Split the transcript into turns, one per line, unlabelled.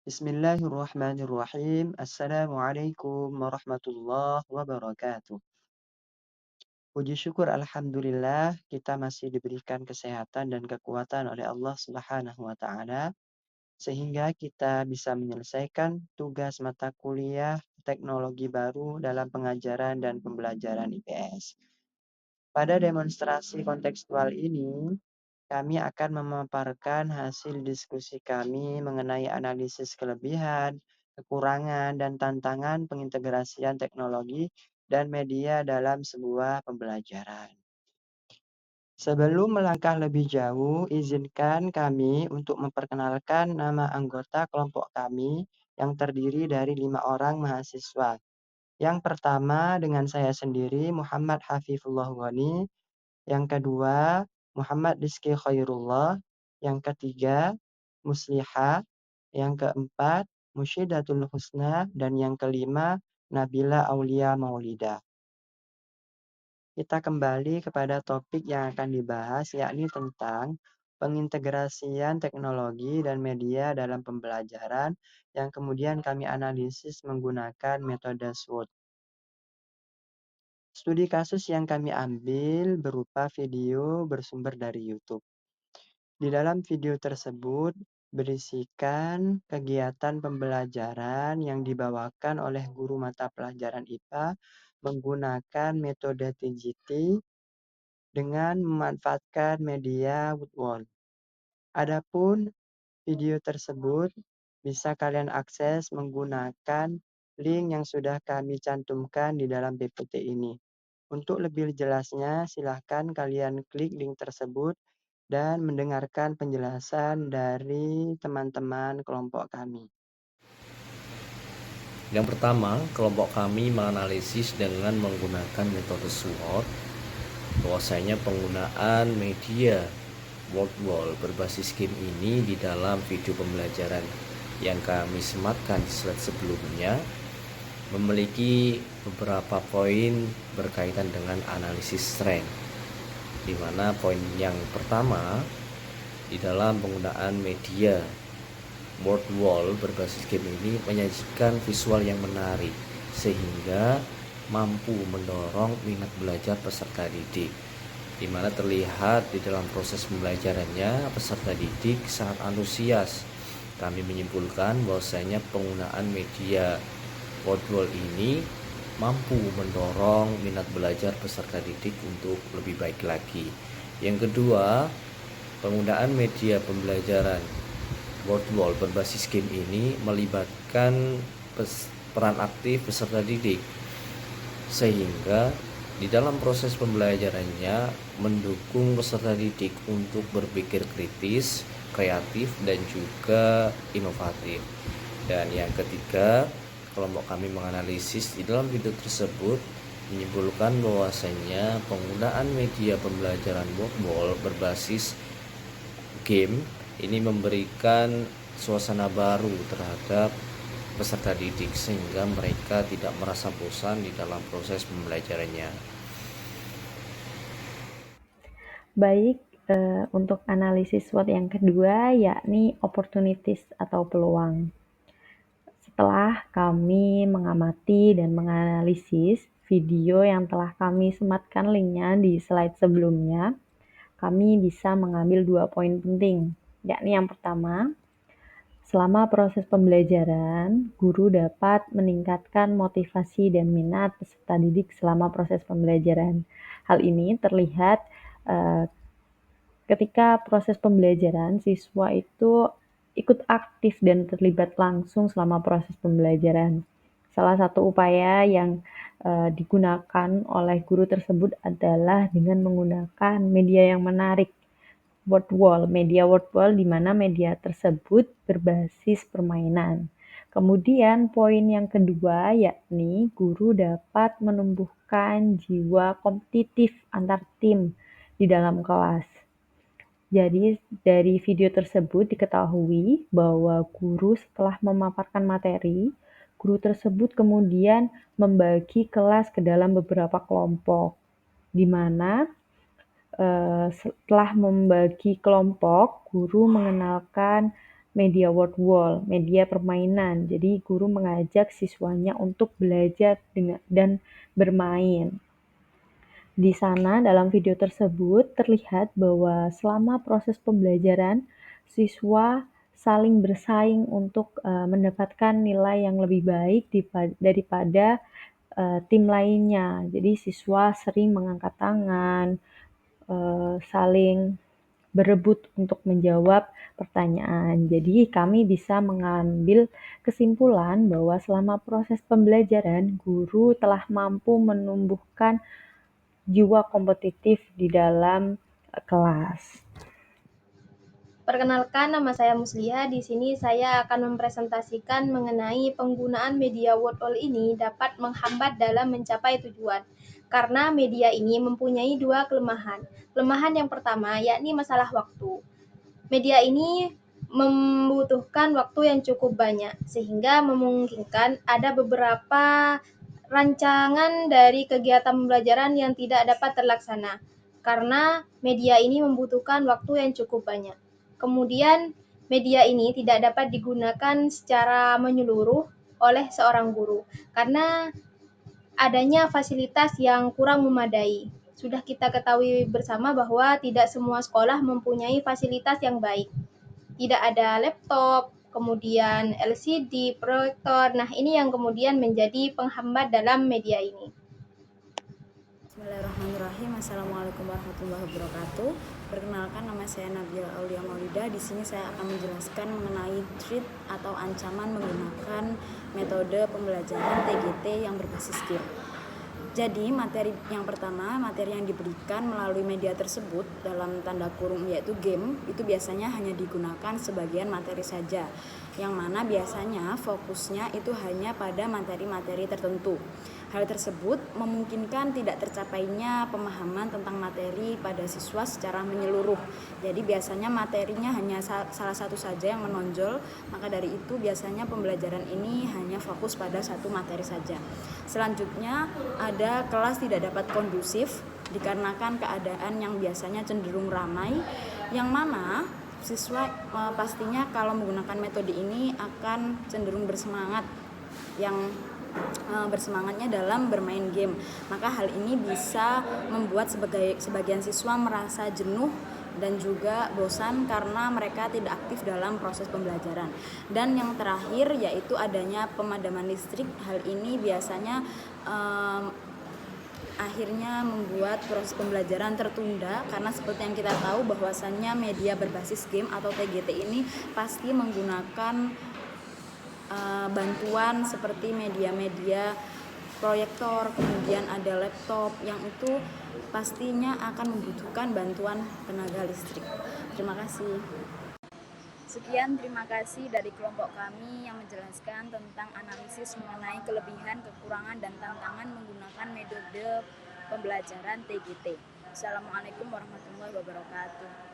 Bismillahirrahmanirrahim. Assalamualaikum warahmatullahi wabarakatuh. Puji syukur alhamdulillah kita masih diberikan kesehatan dan kekuatan oleh Allah Subhanahu wa taala sehingga kita bisa menyelesaikan tugas mata kuliah teknologi baru dalam pengajaran dan pembelajaran IPS. Pada demonstrasi kontekstual ini, kami akan memaparkan hasil diskusi kami mengenai analisis kelebihan, kekurangan, dan tantangan pengintegrasian teknologi dan media dalam sebuah pembelajaran. Sebelum melangkah lebih jauh, izinkan kami untuk memperkenalkan nama anggota kelompok kami yang terdiri dari 5 orang mahasiswa. Yang pertama dengan saya sendiri, Muhammad Hafifullah Ghani. Yang kedua, Muhammad Rizky Khairullah. Yang ketiga, Musliha. Yang keempat, Musyidatul Husna. Dan yang kelima, Nabila Aulia Maulida. Kita kembali kepada topik yang akan dibahas, yakni tentang pengintegrasian teknologi dan media dalam pembelajaran yang kemudian kami analisis menggunakan metode SWOT. Studi kasus yang kami ambil berupa video bersumber dari YouTube. Di dalam video tersebut berisikan kegiatan pembelajaran yang dibawakan oleh guru mata pelajaran IPA menggunakan metode TGT dengan memanfaatkan media Woodwall. Adapun video tersebut bisa kalian akses menggunakan link yang sudah kami cantumkan di dalam PPT ini. Untuk lebih jelasnya, silahkan kalian klik link tersebut dan mendengarkan penjelasan dari teman-teman kelompok kami.
Yang pertama, kelompok kami menganalisis dengan menggunakan metode SWOT. Bahwasanya penggunaan media Wordwall berbasis game ini di dalam video pembelajaran yang kami sematkan di slide sebelumnya memiliki beberapa poin berkaitan dengan analisis strength, di mana poin yang pertama di dalam penggunaan media Wordwall berbasis game ini menyajikan visual yang menarik sehingga mampu mendorong minat belajar peserta didik, di mana terlihat di dalam proses pembelajarannya peserta didik sangat antusias. Kami menyimpulkan bahwasanya penggunaan media Wordwall ini mampu mendorong minat belajar peserta didik untuk lebih baik lagi. Yang kedua, penggunaan media pembelajaran Wordwall berbasis game ini melibatkan peran aktif peserta didik, sehingga di dalam proses pembelajarannya mendukung peserta didik untuk berpikir kritis, kreatif, dan juga inovatif. Dan yang ketiga, kelompok kami menganalisis di dalam video tersebut menyimpulkan bahwasanya penggunaan media pembelajaran Wordwall berbasis game ini memberikan suasana baru terhadap peserta didik sehingga mereka tidak merasa bosan di dalam proses pembelajarannya.
Baik, untuk analisis SWOT yang kedua yakni opportunities atau peluang. Setelah kami mengamati dan menganalisis video yang telah kami sematkan linknya di slide sebelumnya, kami bisa mengambil 2 poin penting, yakni yang pertama, selama proses pembelajaran, guru dapat meningkatkan motivasi dan minat peserta didik selama proses pembelajaran. Hal ini terlihat ketika proses pembelajaran, siswa itu ikut aktif dan terlibat langsung selama proses pembelajaran. Salah satu upaya yang digunakan oleh guru tersebut adalah dengan menggunakan media yang menarik, Wordwall, media Wordwall di mana media tersebut berbasis permainan. Kemudian poin yang kedua yakni guru dapat menumbuhkan jiwa kompetitif antar tim di dalam kelas. Jadi dari video tersebut diketahui bahwa guru setelah memaparkan materi, guru tersebut kemudian membagi kelas ke dalam beberapa kelompok, di mana setelah membagi kelompok, guru mengenalkan media word wall, media permainan. Jadi guru mengajak siswanya untuk belajar dan bermain. Di sana dalam video tersebut terlihat bahwa selama proses pembelajaran, siswa saling bersaing untuk mendapatkan nilai yang lebih baik daripada tim lainnya. Jadi siswa sering mengangkat tangan, saling berebut untuk menjawab pertanyaan. Jadi kami bisa mengambil kesimpulan bahwa selama proses pembelajaran, guru telah mampu menumbuhkan jiwa kompetitif di dalam kelas.
Perkenalkan, nama saya Musliha. Di sini saya akan mempresentasikan mengenai penggunaan media word wall ini dapat menghambat dalam mencapai tujuan. Karena media ini mempunyai dua kelemahan. Kelemahan yang pertama yakni masalah waktu. Media ini membutuhkan waktu yang cukup banyak, sehingga memungkinkan ada beberapa rancangan dari kegiatan pembelajaran yang tidak dapat terlaksana, karena media ini membutuhkan waktu yang cukup banyak. Kemudian, media ini tidak dapat digunakan secara menyeluruh oleh seorang guru, karena adanya fasilitas yang kurang memadai. Sudah kita ketahui bersama bahwa tidak semua sekolah mempunyai fasilitas yang baik. Tidak ada laptop, kemudian LCD, proyektor. Nah, ini yang kemudian menjadi penghambat dalam media ini.
Bismillahirrahmanirrahim. Assalamualaikum warahmatullahi wabarakatuh. Perkenalkan, nama saya Nabila Aulia Maulida. Di sini saya akan menjelaskan mengenai threat atau ancaman menggunakan metode pembelajaran TGT yang berbasis game. Jadi materi yang pertama, materi yang diberikan melalui media tersebut dalam tanda kurung yaitu game, itu biasanya hanya digunakan sebagian materi saja, yang mana biasanya fokusnya itu hanya pada materi-materi tertentu. Hal tersebut memungkinkan tidak tercapainya pemahaman tentang materi pada siswa secara menyeluruh. Jadi biasanya materinya hanya salah satu saja yang menonjol, maka dari itu biasanya pembelajaran ini hanya fokus pada satu materi saja. Selanjutnya ada kelas tidak dapat kondusif dikarenakan keadaan yang biasanya cenderung ramai, yang mana siswa pastinya kalau menggunakan metode ini akan cenderung bersemangat, yang bersemangatnya dalam bermain game. Maka hal ini bisa membuat sebagian siswa merasa jenuh dan juga bosan karena mereka tidak aktif dalam proses pembelajaran. Dan yang terakhir yaitu adanya pemadaman listrik. Hal ini biasanya akhirnya membuat proses pembelajaran tertunda, karena seperti yang kita tahu bahwasannya media berbasis game atau TGT ini pasti menggunakan bantuan seperti media-media proyektor, kemudian ada laptop yang itu pastinya akan membutuhkan bantuan tenaga listrik. Terima kasih. Sekian, terima kasih dari kelompok kami yang menjelaskan tentang analisis mengenai kelebihan, kekurangan, dan tantangan menggunakan metode pembelajaran TGT. Assalamualaikum warahmatullahi wabarakatuh.